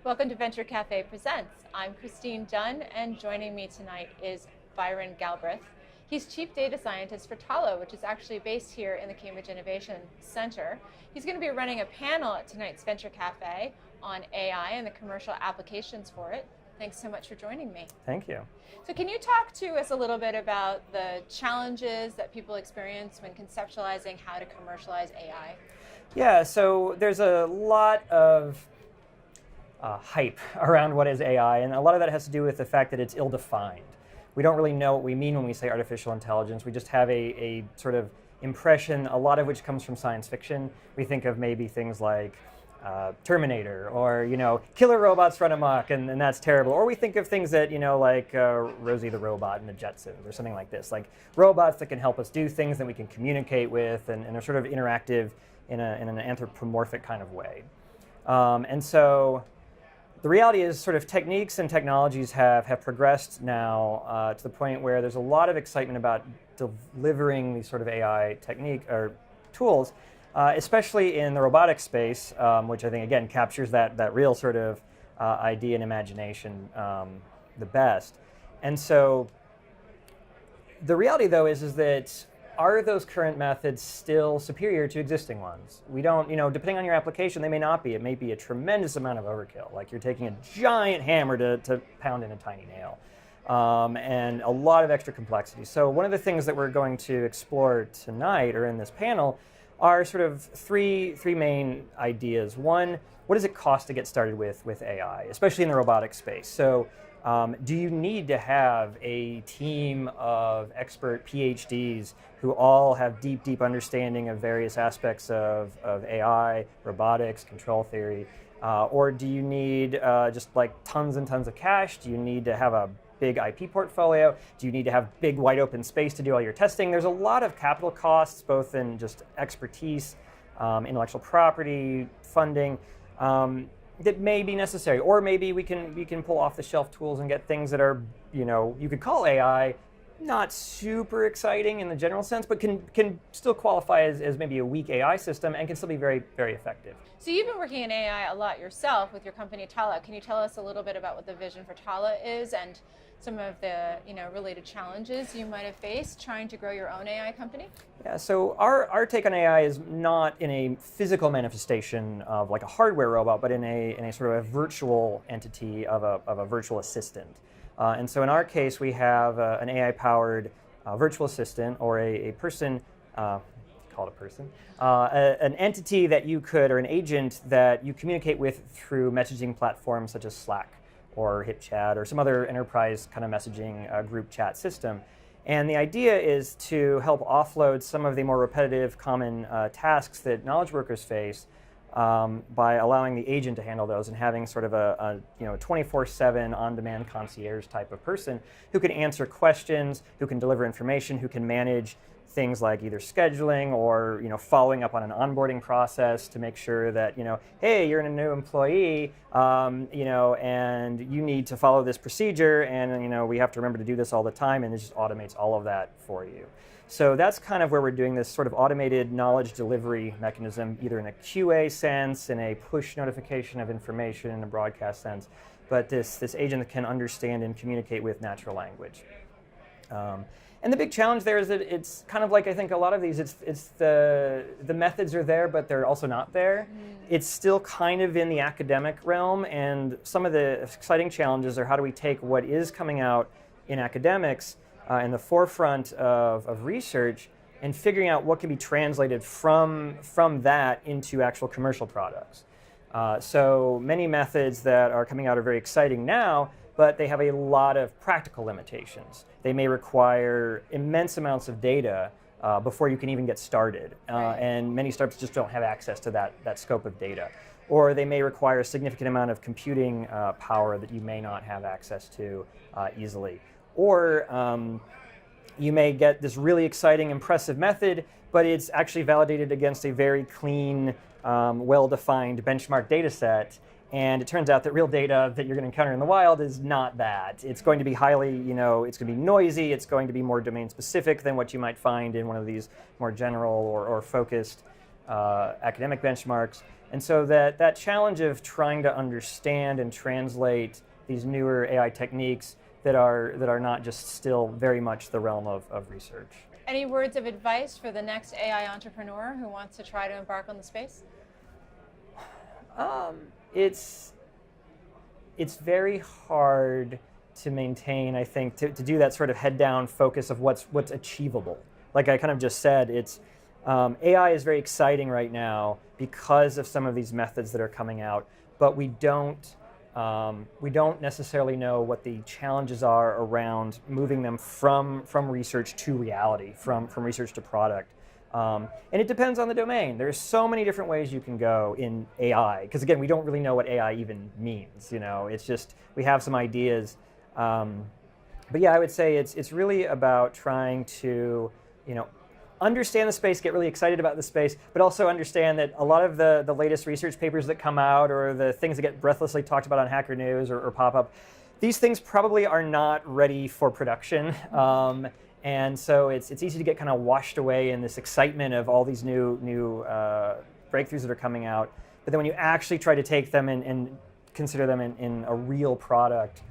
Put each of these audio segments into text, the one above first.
Welcome to Venture Cafe Presents. I'm Christine Dunn, and joining me tonight is Byron Galbraith. He's Chief Data Scientist for Talla, which is actually based here in the Cambridge Innovation Center. He's going to be running a panel at tonight's Venture Cafe on AI and the commercial applications for it. Thanks so much for joining me. Thank you. So can you talk to us a little bit about the challenges that people experience when conceptualizing how to commercialize AI? Yeah, so there's a lot of hype around what is AI, and a lot of that has to do with the fact that it's ill-defined. We don't really know what we mean when we say artificial intelligence. We just have a sort of impression, a lot of which comes from science fiction. We think of maybe things like Terminator, or killer robots run amok, and that's terrible. Or we think of things that like Rosie the Robot and the Jetsons, or something like this, like robots that can help us do things that we can communicate with, and are sort of interactive in an anthropomorphic kind of way. And so the reality is, sort of techniques and technologies have progressed now to the point where there's a lot of excitement about delivering these sort of AI technique or tools, especially in the robotics space, which I think again captures that real sort of idea and imagination the best. And so the reality, though, is that are those current methods still superior to existing ones? We don't, depending on your application, they may not be. It may be a tremendous amount of overkill, like you're taking a giant hammer to pound in a tiny nail, and a lot of extra complexity. So one of the things that we're going to explore tonight, or in this panel, are sort of three main ideas. One, what does it cost to get started with AI, especially in the robotics space? So do you need to have a team of expert PhDs who all have deep understanding of various aspects of AI, robotics, control theory? Or do you need just like tons and tons of cash? Do you need to have a big IP portfolio? Do you need to have big wide open space to do all your testing? There's a lot of capital costs, both in just expertise, intellectual property, funding, that may be necessary. Or maybe we can pull off the shelf tools and get things that are, you could call AI not super exciting in the general sense, but can still qualify as maybe a weak AI system and can still be very, very effective. So you've been working in AI a lot yourself with your company Talla. Can you tell us a little bit about what the vision for Talla is and some of the related challenges you might have faced trying to grow your own AI company? Yeah, so our take on AI is not in a physical manifestation of like a hardware robot, but in a sort of a virtual entity of a virtual assistant. And so in our case, we have an AI-powered virtual assistant, or a person, call it a person, an entity that you could, or an agent that you communicate with through messaging platforms such as Slack or HipChat or some other enterprise kind of messaging group chat system. And the idea is to help offload some of the more repetitive common tasks that knowledge workers face by allowing the agent to handle those, and having sort of a 24/7 on-demand concierge type of person who can answer questions, who can deliver information, who can manage things like either scheduling or following up on an onboarding process to make sure that hey, you're a new employee, and you need to follow this procedure, and we have to remember to do this all the time, and it just automates all of that for you. So that's kind of where we're doing this sort of automated knowledge delivery mechanism, either in a QA sense, in a push notification of information in a broadcast sense, but this agent that can understand and communicate with natural language. And the big challenge there is that it's kind of like, I think a lot of these, it's the methods are there, but they're also not there. It's still kind of in the academic realm, and some of the exciting challenges are how do we take what is coming out in academics in the forefront of research, and figuring out what can be translated from that into actual commercial products. So many methods that are coming out are very exciting now, but they have a lot of practical limitations. They may require immense amounts of data before you can even get started. And many startups just don't have access to that scope of data. Or they may require a significant amount of computing power that you may not have access to easily. Or you may get this really exciting, impressive method, but it's actually validated against a very clean, well-defined benchmark data set. And it turns out that real data that you're going to encounter in the wild is not that. It's going to be highly, it's going to be noisy. It's going to be more domain specific than what you might find in one of these more general or focused academic benchmarks. And so that challenge of trying to understand and translate these newer AI techniques that are not just still very much the realm of research. Any words of advice for the next AI entrepreneur who wants to try to embark on the space? It's very hard to maintain, I think, to do that sort of head-down focus of what's achievable. Like I kind of just said, AI is very exciting right now because of some of these methods that are coming out, but we don't necessarily know what the challenges are around moving them from research to reality, from research to product. And it depends on the domain. There's so many different ways you can go in AI, because again, we don't really know what AI even means. It's just, we have some ideas. But yeah, I would say it's really about trying to, understand the space, get really excited about the space, but also understand that a lot of the latest research papers that come out or the things that get breathlessly talked about on Hacker News or pop up, these things probably are not ready for production. And so it's easy to get kind of washed away in this excitement of all these new breakthroughs that are coming out. But then when you actually try to take them and consider them in a real product,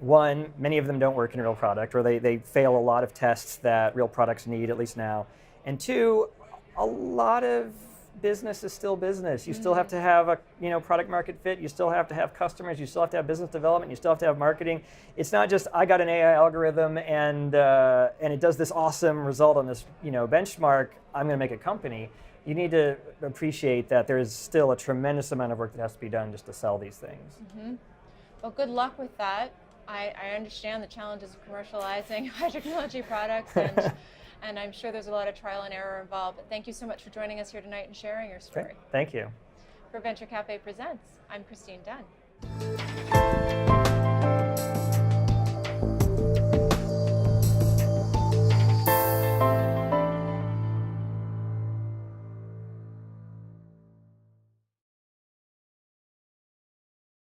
one, many of them don't work in a real product, or they fail a lot of tests that real products need, at least now. And two, a lot of business is still business. You still have to have a product market fit. You still have to have customers. You still have to have business development. You still have to have marketing. It's not just I got an AI algorithm and it does this awesome result on this benchmark. I'm going to make a company. You need to appreciate that there is still a tremendous amount of work that has to be done just to sell these things. Mm-hmm. Well, good luck with that. I understand the challenges of commercializing high technology products, and I'm sure there's a lot of trial and error involved. But thank you so much for joining us here tonight and sharing your story. Okay. Thank you. For Venture Cafe Presents, I'm Christine Dunn.